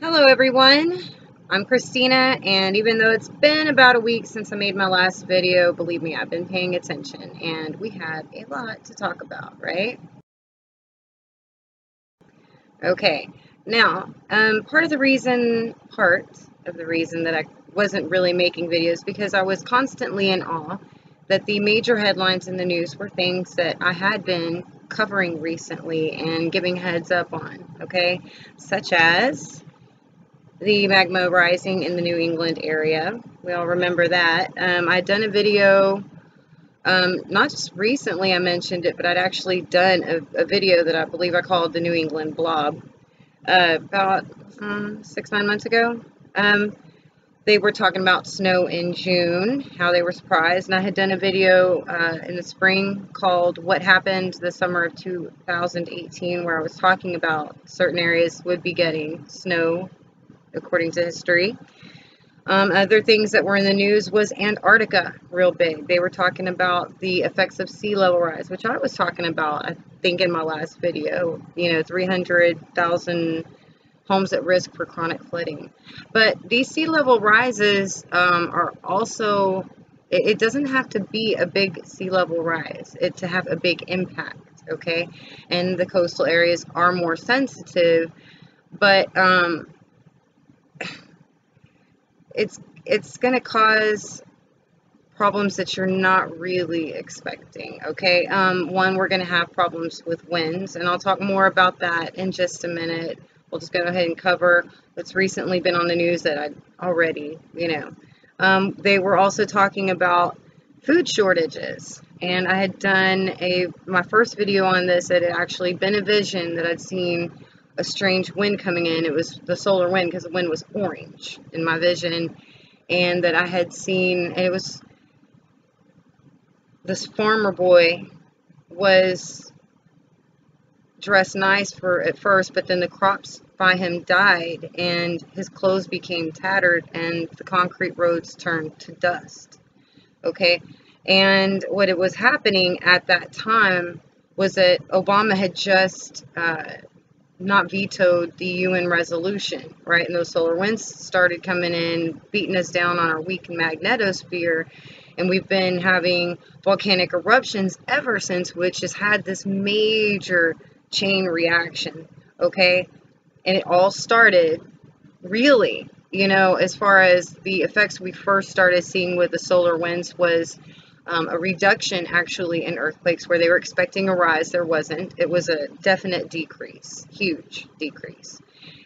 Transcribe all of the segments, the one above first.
Hello everyone, I'm Christina, and even though it's been about a week since I made my last video, believe me, I've been paying attention, and we have a lot to talk about, right? Okay, now, part of the reason that I wasn't really making videos because I was constantly in awe that the major headlines in the news were things that I had been covering recently and giving heads up on, okay? Such as the magma rising in the New England area. We all remember that. I'd done a video, not just recently I mentioned it, but I'd actually done a video that I believe I called the New England Blob about 6-9 months ago. They were talking about snow in June, how they were surprised, and I had done a video in the spring called What Happened the Summer of 2018, where I was talking about certain areas would be getting snow according to history. Other things that were in the news was Antarctica, real big. They were talking about the effects of sea level rise, which I was talking about, I think, in my last video. 300,000 homes at risk for chronic flooding. But these sea level rises are also, it doesn't have to be a big sea level rise to have a big impact, okay? And the coastal areas are more sensitive, but it's going to cause problems that you're not really expecting, okay? One, we're going to have problems with winds, and I'll talk more about that in just a minute. We'll just go ahead and cover what's recently been on the news that I already, They were also talking about food shortages, and I had done my first video on this. It had actually been a vision that I'd seen a strange wind coming in. It was the solar wind because the wind was orange in my vision, and that I had seen, and it was this farmer boy was dressed nice at first, but then the crops by him died and his clothes became tattered and the concrete roads turned to dust, okay? And what it was happening at that time was that Obama had just not vetoed the UN resolution, right? And those solar winds started coming in, beating us down on our weak magnetosphere, and we've been having volcanic eruptions ever since, which has had this major chain reaction, okay? And it all started, really, as far as the effects we first started seeing with the solar winds was a reduction actually in earthquakes where they were expecting a rise. There wasn't. It was a definite decrease, huge decrease.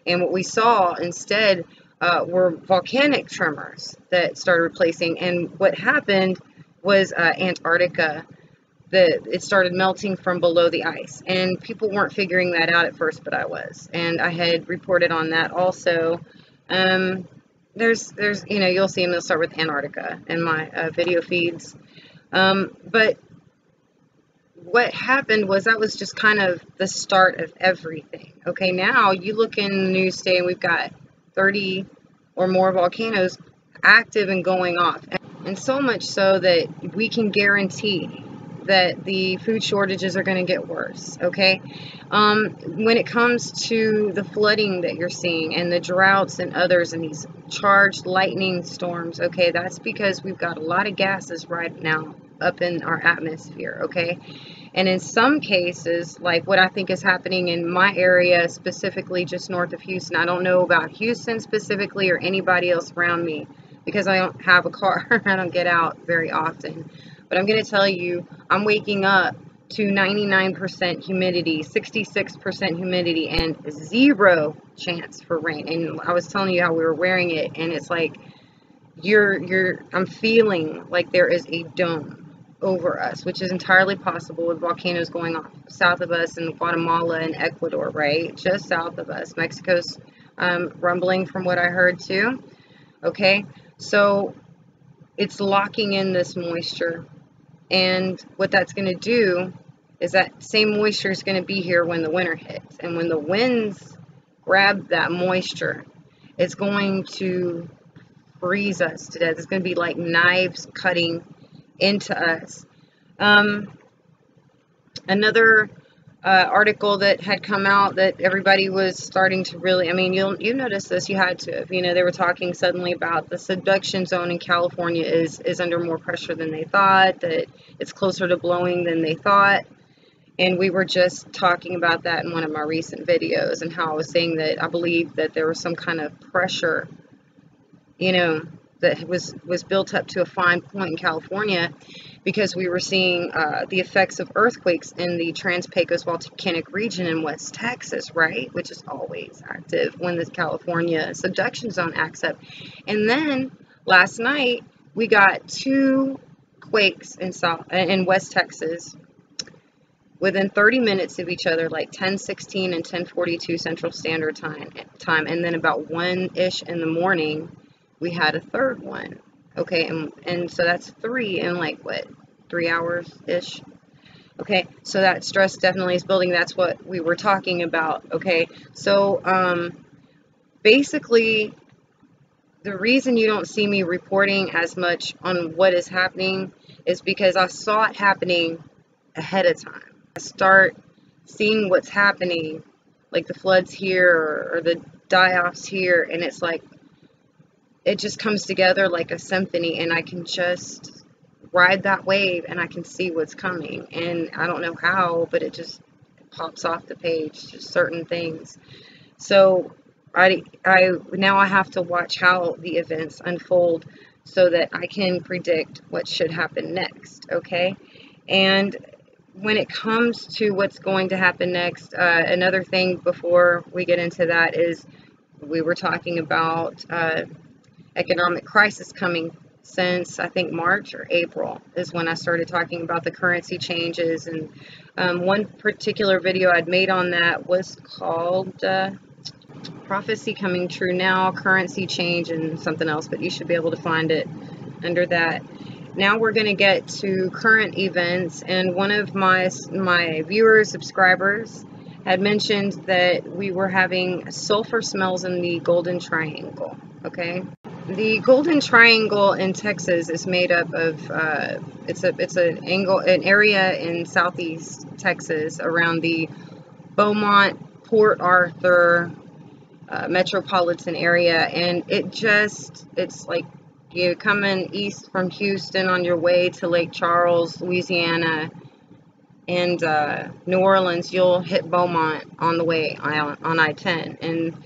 And what we saw instead were volcanic tremors that started replacing. And what happened was Antarctica, it started melting from below the ice. And people weren't figuring that out at first, but I was. And I had reported on that also. There's you'll see them. They'll start with Antarctica in my video feeds. But what happened was that was just kind of the start of everything. Okay, now you look in the news today and we've got 30 or more volcanoes active and going off. And so much so that we can guarantee that the food shortages are going to get worse, okay? When it comes to the flooding that you're seeing and the droughts and others and these charged lightning storms, okay, that's because we've got a lot of gases right now up in our atmosphere, okay? And in some cases, like what I think is happening in my area, specifically just north of Houston, I don't know about Houston specifically or anybody else around me because I don't have a car. I don't get out very often. But I'm going to tell you, I'm waking up to 99% humidity, 66% humidity, and 0 chance for rain. And I was telling you how we were wearing it, and it's like I'm feeling like there is a dome over us, which is entirely possible with volcanoes going off south of us in Guatemala and Ecuador, right? Just south of us. Mexico's rumbling from what I heard too. Okay, so it's locking in this moisture, and what that's going to do is that same moisture is going to be here when the winter hits, and when the winds grab that moisture, it's going to freeze us to death. It's going to be like knives cutting into us. Another article that had come out that everybody was starting to really, I mean, you notice this, you had to have, they were talking suddenly about the subduction zone in California is under more pressure than they thought, that it's closer to blowing than they thought. And we were just talking about that in one of my recent videos, and how I was saying that I believe that there was some kind of pressure, that was built up to a fine point in California, because we were seeing the effects of earthquakes in the Trans-Pecos volcanic region in West Texas, right? Which is always active when the California subduction zone acts up. And then last night we got 2 quakes in West Texas within 30 minutes of each other, like 10:16 and 10:42 Central Standard Time. And then about 1-ish in the morning, we had a third one. Okay, and so that's 3 in like, what, 3 hours-ish? Okay, so that stress definitely is building. That's what we were talking about. Okay, so basically, the reason you don't see me reporting as much on what is happening is because I saw it happening ahead of time. I start seeing what's happening, like the floods here or the die-offs here, and it's like it just comes together like a symphony, and I can just ride that wave and I can see what's coming, and I don't know how, but it just pops off the page, just certain things. So now I have to watch how the events unfold so that I can predict what should happen next. Okay, and when it comes to what's going to happen next, another thing before we get into that is we were talking about economic crisis coming since, I think, March or April is when I started talking about the currency changes. And one particular video I'd made on that was called Prophecy Coming True Now, Currency Change, and something else, but you should be able to find it under that. Now we're going to get to current events, and one of my viewers, subscribers, had mentioned that we were having sulfur smells in the Golden Triangle. Okay, the Golden Triangle in Texas is made up of it's an area in southeast Texas around the Beaumont, Port Arthur metropolitan area, and it's like you coming east from Houston on your way to Lake Charles, Louisiana, and New Orleans. You'll hit Beaumont on the way on I-10, and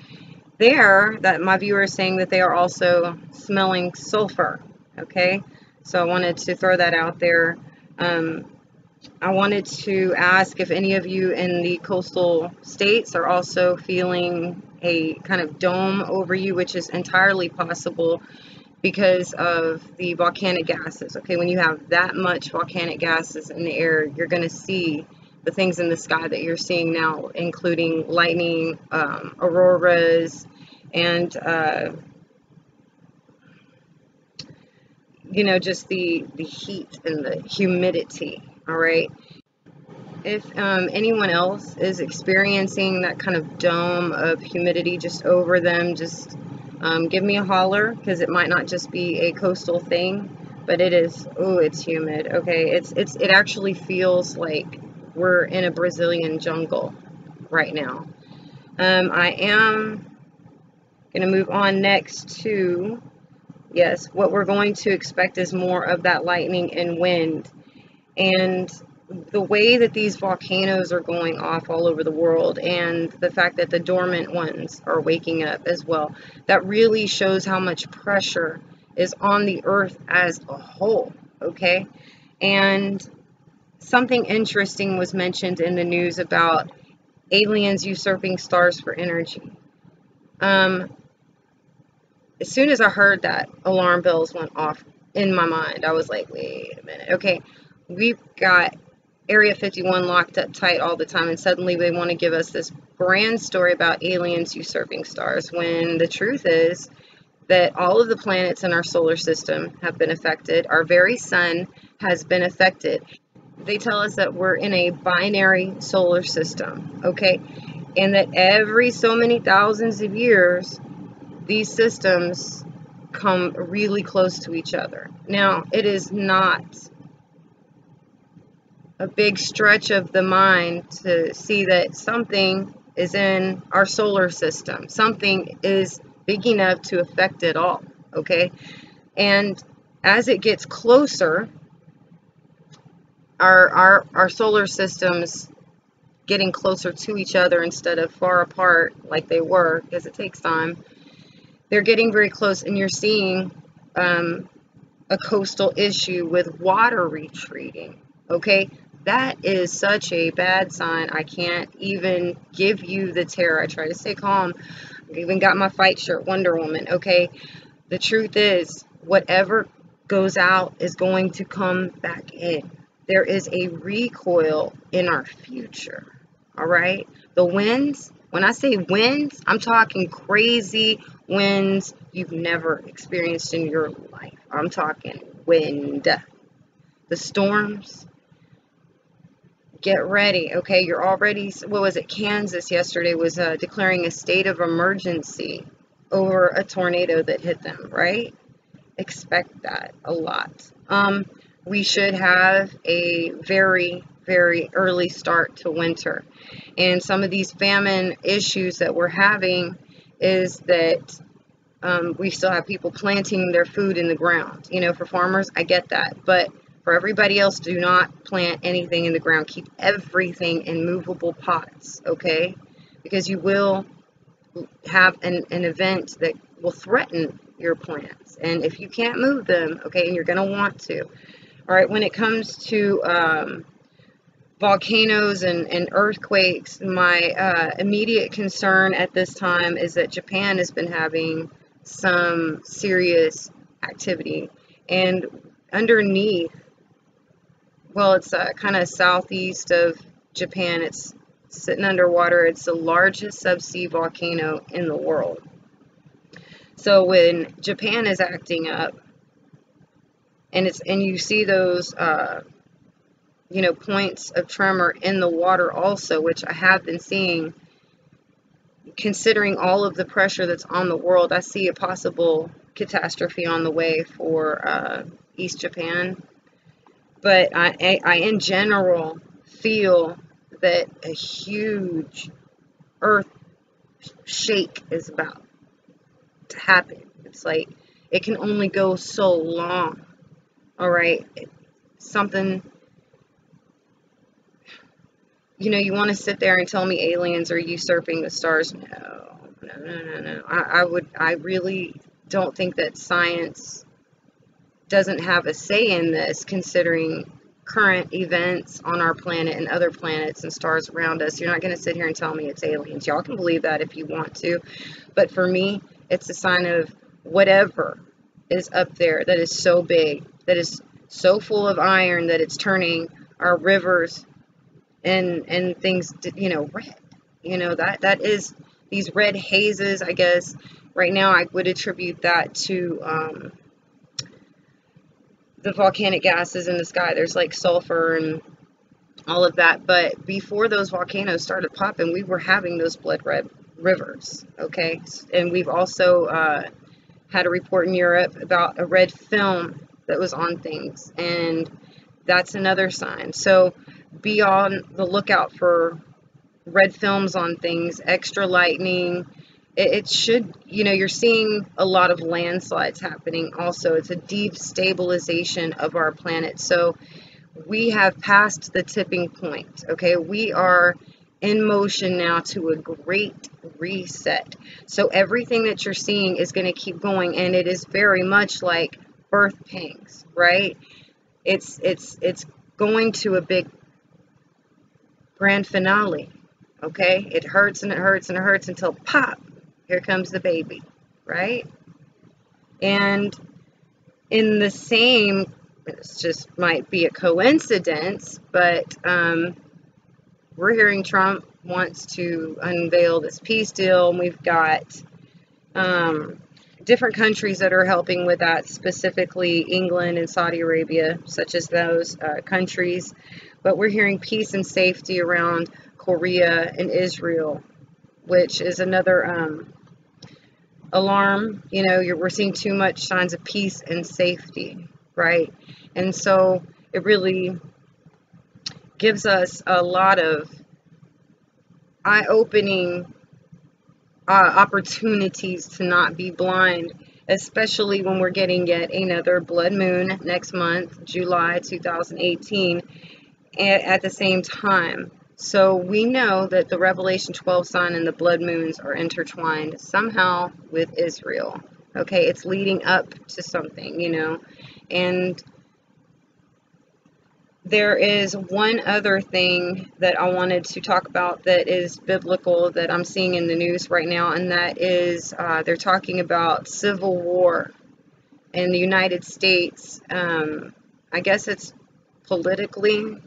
there, that my viewer is saying that they are also smelling sulfur. Okay, so I wanted to throw that out there. I wanted to ask if any of you in the coastal states are also feeling a kind of dome over you, which is entirely possible because of the volcanic gases. Okay, when you have that much volcanic gases in the air, you're going to see the things in the sky that you're seeing now, including lightning, auroras, and just the heat and the humidity. All right, if anyone else is experiencing that kind of dome of humidity just over them, just give me a holler, because it might not just be a coastal thing, but it is. Oh, it's humid. Okay, it actually feels like we're in a Brazilian jungle right now. I am going to move on next to, yes, what we're going to expect is more of that lightning and wind, and the way that these volcanoes are going off all over the world, and the fact that the dormant ones are waking up as well, that really shows how much pressure is on the earth as a whole. Okay, and something interesting was mentioned in the news about aliens usurping stars for energy. As soon as I heard that, alarm bells went off in my mind. I was like, wait a minute. Okay, we've got Area 51 locked up tight all the time, and suddenly they want to give us this grand story about aliens usurping stars, when the truth is that all of the planets in our solar system have been affected. Our very sun has been affected. They tell us that we're in a binary solar system, okay? And that every so many thousands of years, these systems come really close to each other. Now, it is not a big stretch of the mind to see that something is in our solar system. Something is big enough to affect it all, okay? And as it gets closer, our solar systems getting closer to each other instead of far apart like they were, because it takes time. They're getting very close, and you're seeing a coastal issue with water retreating, okay? That is such a bad sign. I can't even give you the terror. I try to stay calm. I've even got my fight shirt, Wonder Woman, okay? The truth is, whatever goes out is going to come back in. There is a recoil in our future, all right? The winds, when I say winds, I'm talking crazy winds you've never experienced in your life. I'm talking wind. The storms, get ready, okay? You're already, what was it, Kansas yesterday was declaring a state of emergency over a tornado that hit them, right? Expect that a lot. We should have a very, very early start to winter. And some of these famine issues that we're having is that we still have people planting their food in the ground. You know, for farmers, I get that. But for everybody else, do not plant anything in the ground. Keep everything in movable pots, okay? Because you will have an event that will threaten your plants. And if you can't move them, okay, and you're going to want to. All right, when it comes to volcanoes and earthquakes, my immediate concern at this time is that Japan has been having some serious activity. And underneath, well, it's kind of southeast of Japan. It's sitting underwater. It's the largest subsea volcano in the world. So when Japan is acting up, and you see those you know, points of tremor in the water also, which I have been seeing, considering all of the pressure that's on the world, I see a possible catastrophe on the way for East Japan. But I in general feel that a huge earth shake is about to happen. It's like it can only go so long. All right, something, you know, you want to sit there and tell me aliens are usurping the stars? No. I really don't think that science doesn't have a say in this, considering current events on our planet and other planets and stars around us. You're not going to sit here and tell me it's aliens. Y'all can believe that if you want to, but for me, it's a sign of whatever is up there that is so big, that is so full of iron, that it's turning our rivers and things, you know, red. You know, that is these red hazes, I guess. Right now, I would attribute that to the volcanic gases in the sky. There's like sulfur and all of that. But before those volcanoes started popping, we were having those blood red rivers, okay? And we've also had a report in Europe about a red film that was on things, and that's another sign. So be on the lookout for red films on things, extra lightning. It should, you know, you're seeing a lot of landslides happening also. It's a destabilization of our planet. So we have passed the tipping point, okay? We are in motion now to a great reset. So everything that you're seeing is going to keep going, and it is very much like birth pangs, right? It's going to a big grand finale, okay? It hurts and it hurts and it hurts until pop, here comes the baby, right? And in the same, this just might be a coincidence, but we're hearing Trump wants to unveil this peace deal, and we've got different countries that are helping with that, specifically England and Saudi Arabia, such as those countries. But we're hearing peace and safety around Korea and Israel, which is another alarm. You know, we're seeing too much signs of peace and safety, right? And so it really gives us a lot of eye-opening opportunities to not be blind, especially when we're getting yet another blood moon next month, July 2018, at the same time. So we know that the Revelation 12 sign and the blood moons are intertwined somehow with Israel. Okay, it's leading up to something, you know. And there is one other thing that I wanted to talk about that is biblical that I'm seeing in the news right now, and that is they're talking about civil war in the United States. I guess it's politically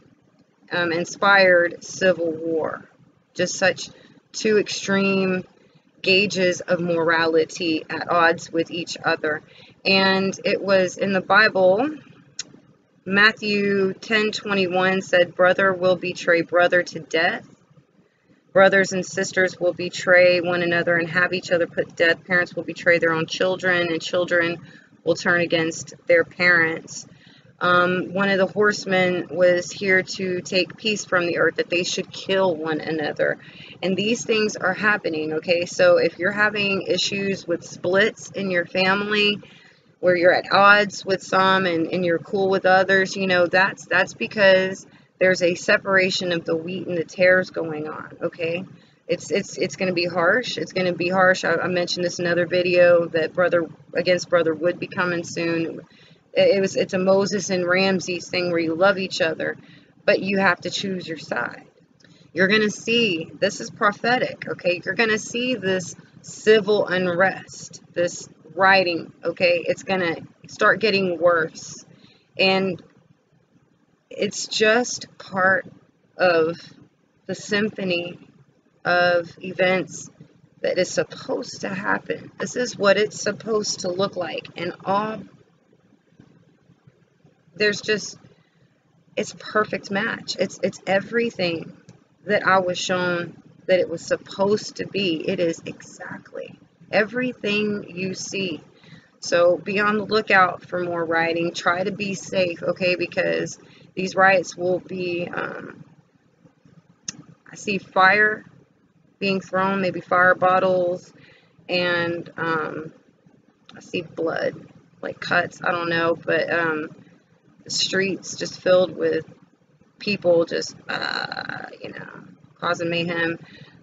inspired civil war. Just such two extreme gauges of morality at odds with each other. And it was in the Bible. Matthew 10:21 said, brother will betray brother to death. Brothers and sisters will betray one another and have each other put to death. Parents will betray their own children, and children will turn against their parents. One of the horsemen was here to take peace from the earth, that they should kill one another. And these things are happening, okay? So if you're having issues with splits in your family, where you're at odds with some and you're cool with others, you know, that's because there's a separation of the wheat and the tares going on, okay? It's going to be harsh. It's going to be harsh. I mentioned this in another video that brother against brother would be coming soon. It's a Moses and Ramses thing where you love each other, but you have to choose your side. You're going to see, this is prophetic, okay? You're going to see this civil unrest, this rioting, okay? It's going to start getting worse. And it's just part of the symphony of events that is supposed to happen. This is what it's supposed to look like. And there's just, it's perfect match. It's everything that I was shown that it was supposed to be. It is exactly everything you see. So be on the lookout for more rioting. Try to be safe, okay? Because these riots will be, I see fire being thrown, maybe fire bottles, and I see blood, like cuts, I don't know, but the streets just filled with people just, you know, causing mayhem.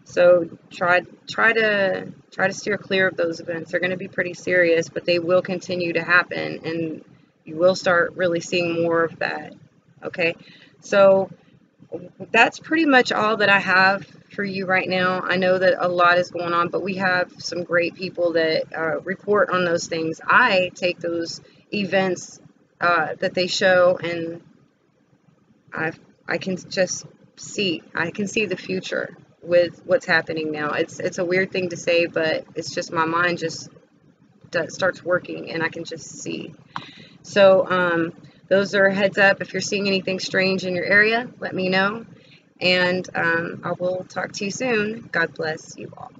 So try to steer clear of those events. They're going to be pretty serious, but they will continue to happen, and you will start really seeing more of that. Okay, so that's pretty much all that I have for you right now. I know that a lot is going on, but we have some great people that report on those things. I take those events that they show, and I can just see. I can see the future with what's happening now. It's a weird thing to say, but it's just my mind just starts working, and I can just see. So those are heads up. If you're seeing anything strange in your area, let me know, and I will talk to you soon. God bless you all.